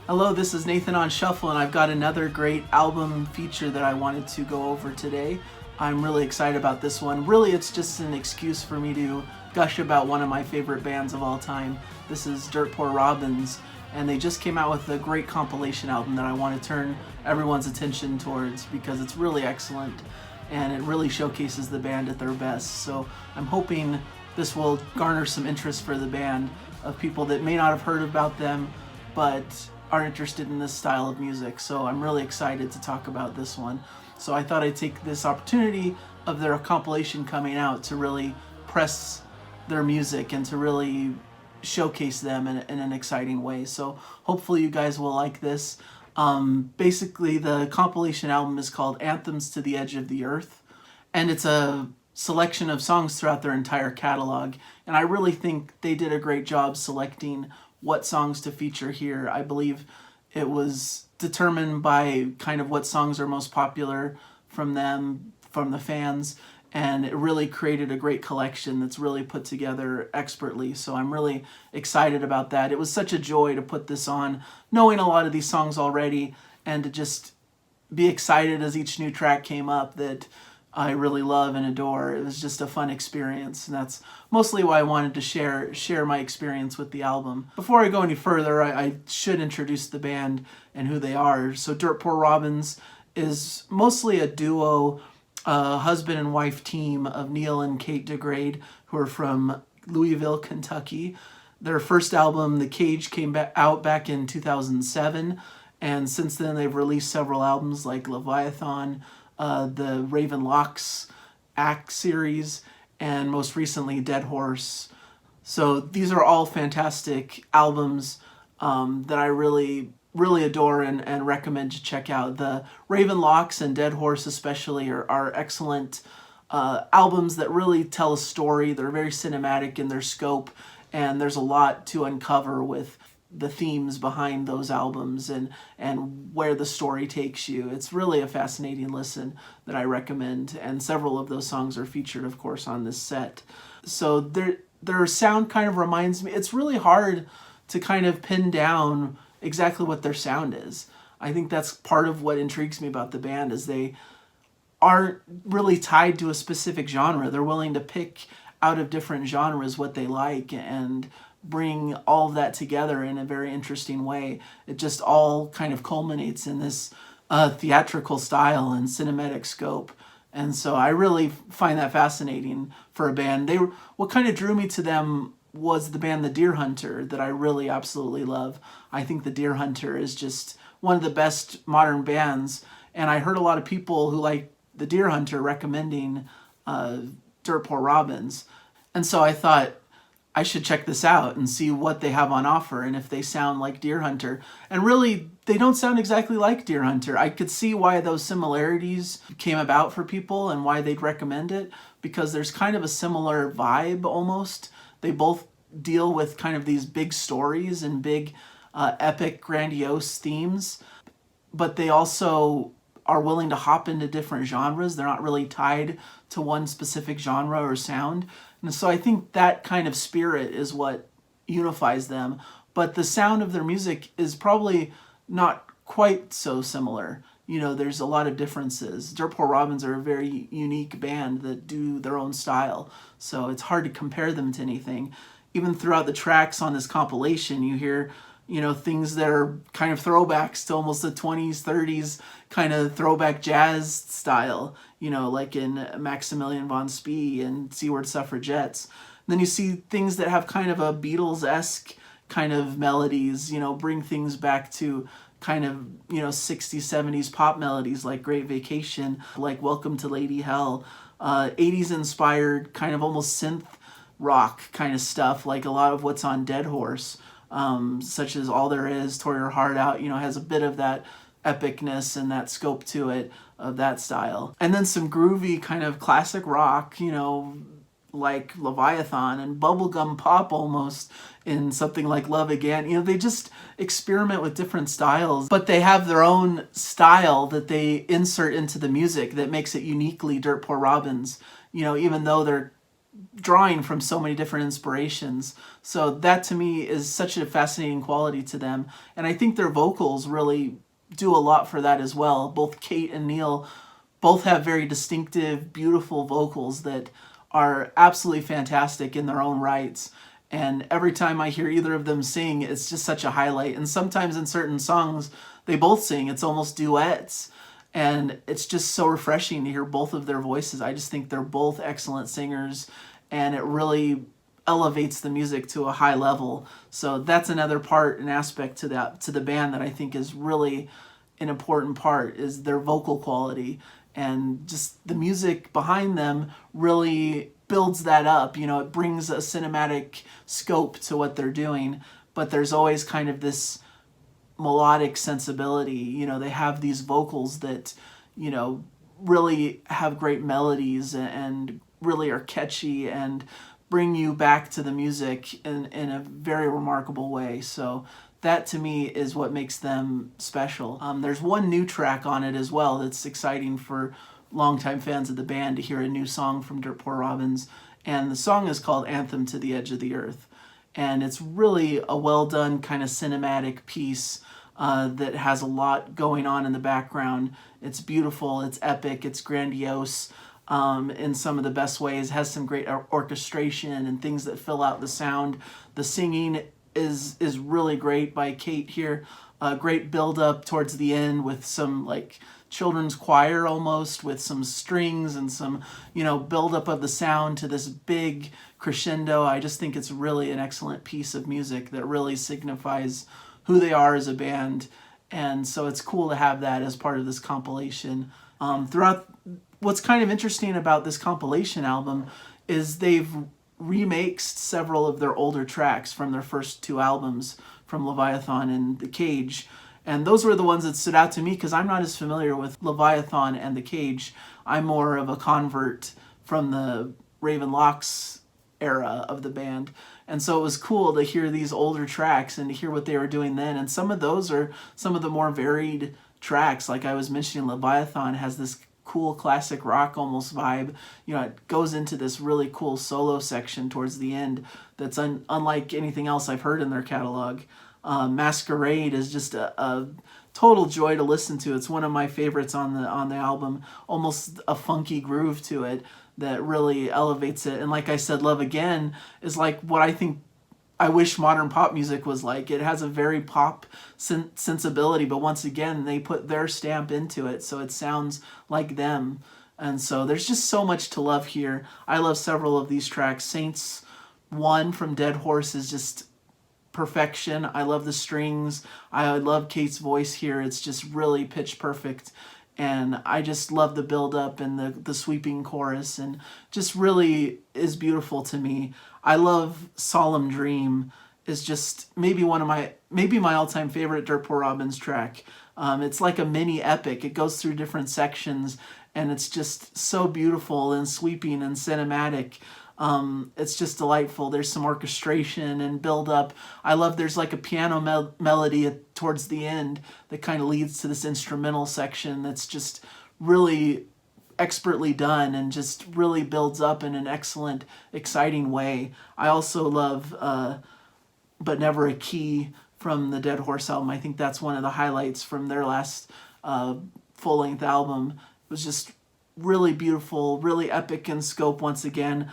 Hello, this is Nathan on Shuffle, and I've got another great album feature that I wanted to go over today. I'm really excited about this one. Really, it's just an excuse for me to gush about one of my favorite bands of all time. This is Dirt Poor Robins, and they just came out with a great compilation album that I want to turn everyone's attention towards because it's really excellent and it really showcases the band at their best. So I'm hoping this will garner some interest for the band of people that may not have heard about them but are interested in this style of music. So I'm really excited to talk about this one. So I thought I'd take this opportunity of their compilation coming out to really press their music and to really showcase them in an exciting way. So hopefully you guys will like this. Basically, the compilation album is called Anthems to the Edge of the Earth, and it's a selection of songs throughout their entire catalog. And I really think they did a great job selecting what songs to feature here. I believe it was determined by kind of what songs are most popular from them, from the fans, and it really created a great collection that's really put together expertly. So I'm really excited about that. It was such a joy to put this on, knowing a lot of these songs already, and to just be excited as each new track came up that I really love and adore. It was just a fun experience, and that's mostly why I wanted to share my experience with the album. Before I go any further, I should introduce the band and who they are. So Dirt Poor Robins is mostly a duo, husband and wife team of Neil and Kate DeGrade, who are from Louisville, Kentucky. Their first album, The Cage, came out back in 2007, and since then they've released several albums like Leviathan, the Raven Locks Act series, and most recently Dead Horse. So these are all fantastic albums that I really adore and recommend to check out. The Raven Locks and Dead Horse especially are excellent albums that really tell a story. They're very cinematic in their scope, and there's a lot to uncover with the themes behind those albums and where the story takes you. It's really a fascinating listen that I recommend, and several of those songs are featured, of course, on this set. So their sound kind of reminds me, it's really hard to kind of pin down exactly what their sound is. I think that's part of what intrigues me about the band, is they aren't really tied to a specific genre. They're willing to pick out of different genres what they like and bring all of that together in a very interesting way. It just all kind of culminates in this theatrical style and cinematic scope. And so I really find that fascinating for a band. What kind of drew me to them was the band The Deer Hunter, that I really absolutely love. I think The Deer Hunter is just one of the best modern bands, and I heard a lot of people who like The Deer Hunter recommending Dirt Poor Robins. And so I thought I should check this out and see what they have on offer and if they sound like Deer Hunter. And really, they don't sound exactly like Deer Hunter. I could see why those similarities came about for people and why they'd recommend it, because there's kind of a similar vibe almost. They both deal with kind of these big stories and big epic, grandiose themes, but they also are willing to hop into different genres. They're not really tied to one specific genre or sound. And so I think that kind of spirit is what unifies them. But the sound of their music is probably not quite so similar. You know, there's a lot of differences. Dirt Poor Robins are a very unique band that do their own style, so it's hard to compare them to anything. Even throughout the tracks on this compilation, you hear, you know, things that are kind of throwbacks to almost the 20s, 30s kind of throwback jazz style, you know, like in Maximilian von Spee and Seaward Suffragettes. And then you see things that have kind of a Beatles-esque kind of melodies, you know, bring things back to kind of, you know, 60s, 70s pop melodies like Great Vacation, like Welcome to Lady Hell, 80s inspired kind of almost synth rock kind of stuff, like a lot of what's on Dead Horse, such as All There Is, Tore Your Heart Out, you know, has a bit of that epicness and that scope to it, of that style. And then some groovy kind of classic rock, you know, like Leviathan, and bubblegum pop almost in something like Love Again. You know, they just experiment with different styles, but they have their own style that they insert into the music that makes it uniquely Dirt Poor Robins. You know, even though they're drawing from so many different inspirations. So that to me is such a fascinating quality to them. And I think their vocals really do a lot for that as well. Both Kate and Neil both have very distinctive, beautiful vocals that are absolutely fantastic in their own rights. And every time I hear either of them sing, it's just such a highlight. And sometimes in certain songs, they both sing. It's almost duets. And it's just so refreshing to hear both of their voices. I just think they're both excellent singers, and it really elevates the music to a high level. So that's another part and aspect to the band that I think is really an important part, is their vocal quality. And just the music behind them really builds that up. You know, it brings a cinematic scope to what they're doing, but there's always kind of this melodic sensibility. You know, they have these vocals that, you know, really have great melodies and really are catchy and bring you back to the music in a very remarkable way. So that to me is what makes them special. There's one new track on it as well that's exciting for longtime fans of the band to hear a new song from Dirt Poor Robins. And the song is called Anthem to the Edge of the Earth. And it's really a well done kind of cinematic piece that has a lot going on in the background. It's beautiful, it's epic, it's grandiose in some of the best ways. It has some great orchestration and things that fill out the sound. The singing is really great by Kate here. A great build up towards the end with some like children's choir almost, with some strings and some, you know, build up of the sound to this big crescendo. I just think it's really an excellent piece of music that really signifies who they are as a band. And so it's cool to have that as part of this compilation. What's kind of interesting about this compilation album is they've remixed several of their older tracks from their first two albums, from Leviathan and The Cage. And those were the ones that stood out to me because I'm not as familiar with Leviathan and The Cage. I'm more of a convert from the Raven Locks era of the band. And so it was cool to hear these older tracks and to hear what they were doing then. And some of those are some of the more varied tracks. Like I was mentioning, Leviathan has this cool classic rock almost vibe. You know, it goes into this really cool solo section towards the end that's unlike anything else I've heard in their catalog. Masquerade is just a total joy to listen to. It's one of my favorites on the album. Almost a funky groove to it that really elevates it. And like I said, Love Again is like what I wish modern pop music was like. It has a very pop sensibility, but once again, they put their stamp into it, so it sounds like them. And so there's just so much to love here. I love several of these tracks. Saints 1 from Dead Horse is just perfection. I love the strings. I love Kate's voice here. It's just really pitch perfect. And I just love the build up and the sweeping chorus, and just really is beautiful to me. I love Solemn Dream is just maybe my all-time favorite Dirt Poor Robins track. It's like a mini epic. It goes through different sections and it's just so beautiful and sweeping and cinematic. It's just delightful. There's some orchestration and build up. I love there's like a piano melody towards the end that kind of leads to this instrumental section that's just really expertly done and just really builds up in an excellent, exciting way. I also love But Never a Key from the Dead Horse album. I think that's one of the highlights from their last full-length album. It was just really beautiful, really epic in scope once again,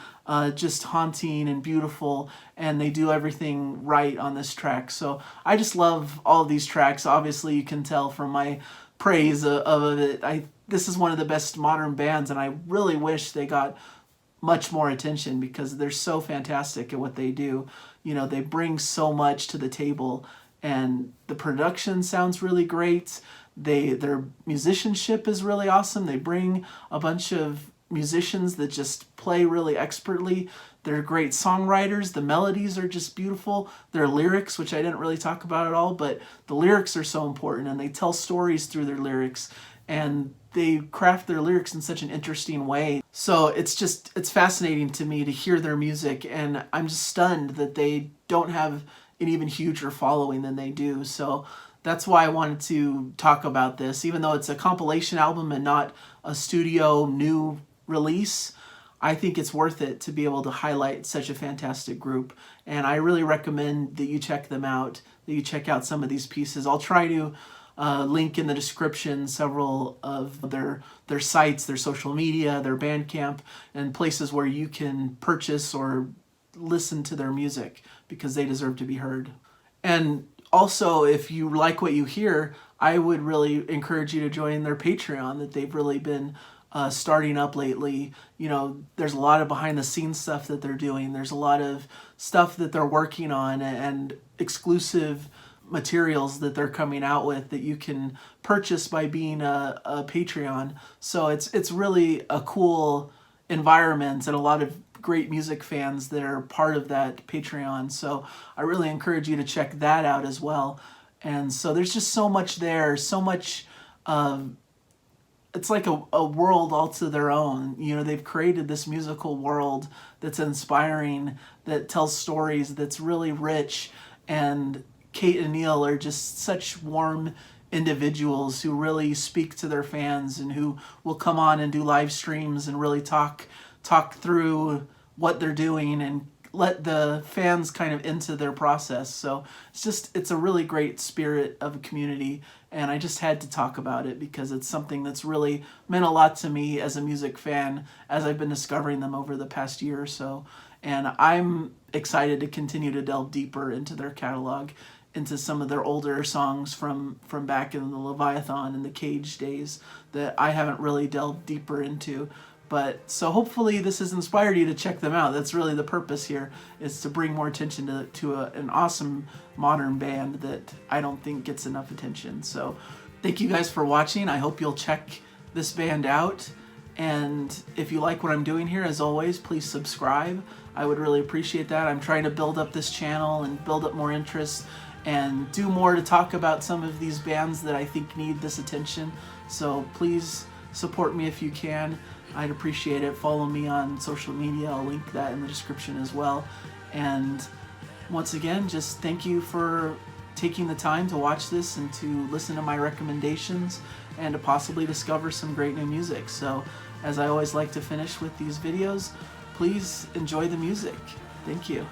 just haunting and beautiful, and they do everything right on this track. So I just love all of these tracks. Obviously you can tell from my praise of it, this is one of the best modern bands, and I really wish they got much more attention because they're so fantastic at what they do. You know, they bring so much to the table, and the production sounds really great. Their musicianship is really awesome. They bring a bunch of musicians that just play really expertly. They're great songwriters. The melodies are just beautiful. Their lyrics, which I didn't really talk about at all, but the lyrics are so important, and they tell stories through their lyrics, and they craft their lyrics in such an interesting way. So it's fascinating to me to hear their music, and I'm just stunned that they don't have an even huger following than they do. So that's why I wanted to talk about this. Even though it's a compilation album and not a studio new release, I think it's worth it to be able to highlight such a fantastic group, and I really recommend that you check them out, that you check out some of these pieces. I'll try to link in the description several of their sites, their social media, their Bandcamp, and places where you can purchase or listen to their music, because they deserve to be heard. And also, if you like what you hear, I would really encourage you to join their Patreon that they've really been starting up lately. You know, there's a lot of behind the scenes stuff that they're doing. There's a lot of stuff that they're working on, and exclusive materials that they're coming out with that you can purchase by being a Patreon. So it's really a cool environment, and a lot of great music fans that are part of that Patreon. So I really encourage you to check that out as well. And so there's just so much there, so much it's like a world all to their own. You know, they've created this musical world that's inspiring, that tells stories, that's really rich. And Kate and Neil are just such warm individuals who really speak to their fans, and who will come on and do live streams and really talk through what they're doing and let the fans kind of into their process. So it's a really great spirit of a community, and I just had to talk about it because it's something that's really meant a lot to me as a music fan as I've been discovering them over the past year or so. And I'm excited to continue to delve deeper into their catalog, into some of their older songs from back in the Leviathan and the Cage days that I haven't really delved deeper into. But so hopefully this has inspired you to check them out. That's really the purpose here, is to bring more attention to an awesome modern band that I don't think gets enough attention. So thank you guys for watching. I hope you'll check this band out. And if you like what I'm doing here, as always, please subscribe. I would really appreciate that. I'm trying to build up this channel and build up more interest and do more to talk about some of these bands that I think need this attention. So please support me if you can. I'd appreciate it. Follow me on social media. I'll link that in the description as well. And once again, just thank you for taking the time to watch this and to listen to my recommendations and to possibly discover some great new music. So, as I always like to finish with these videos, please enjoy the music. Thank you.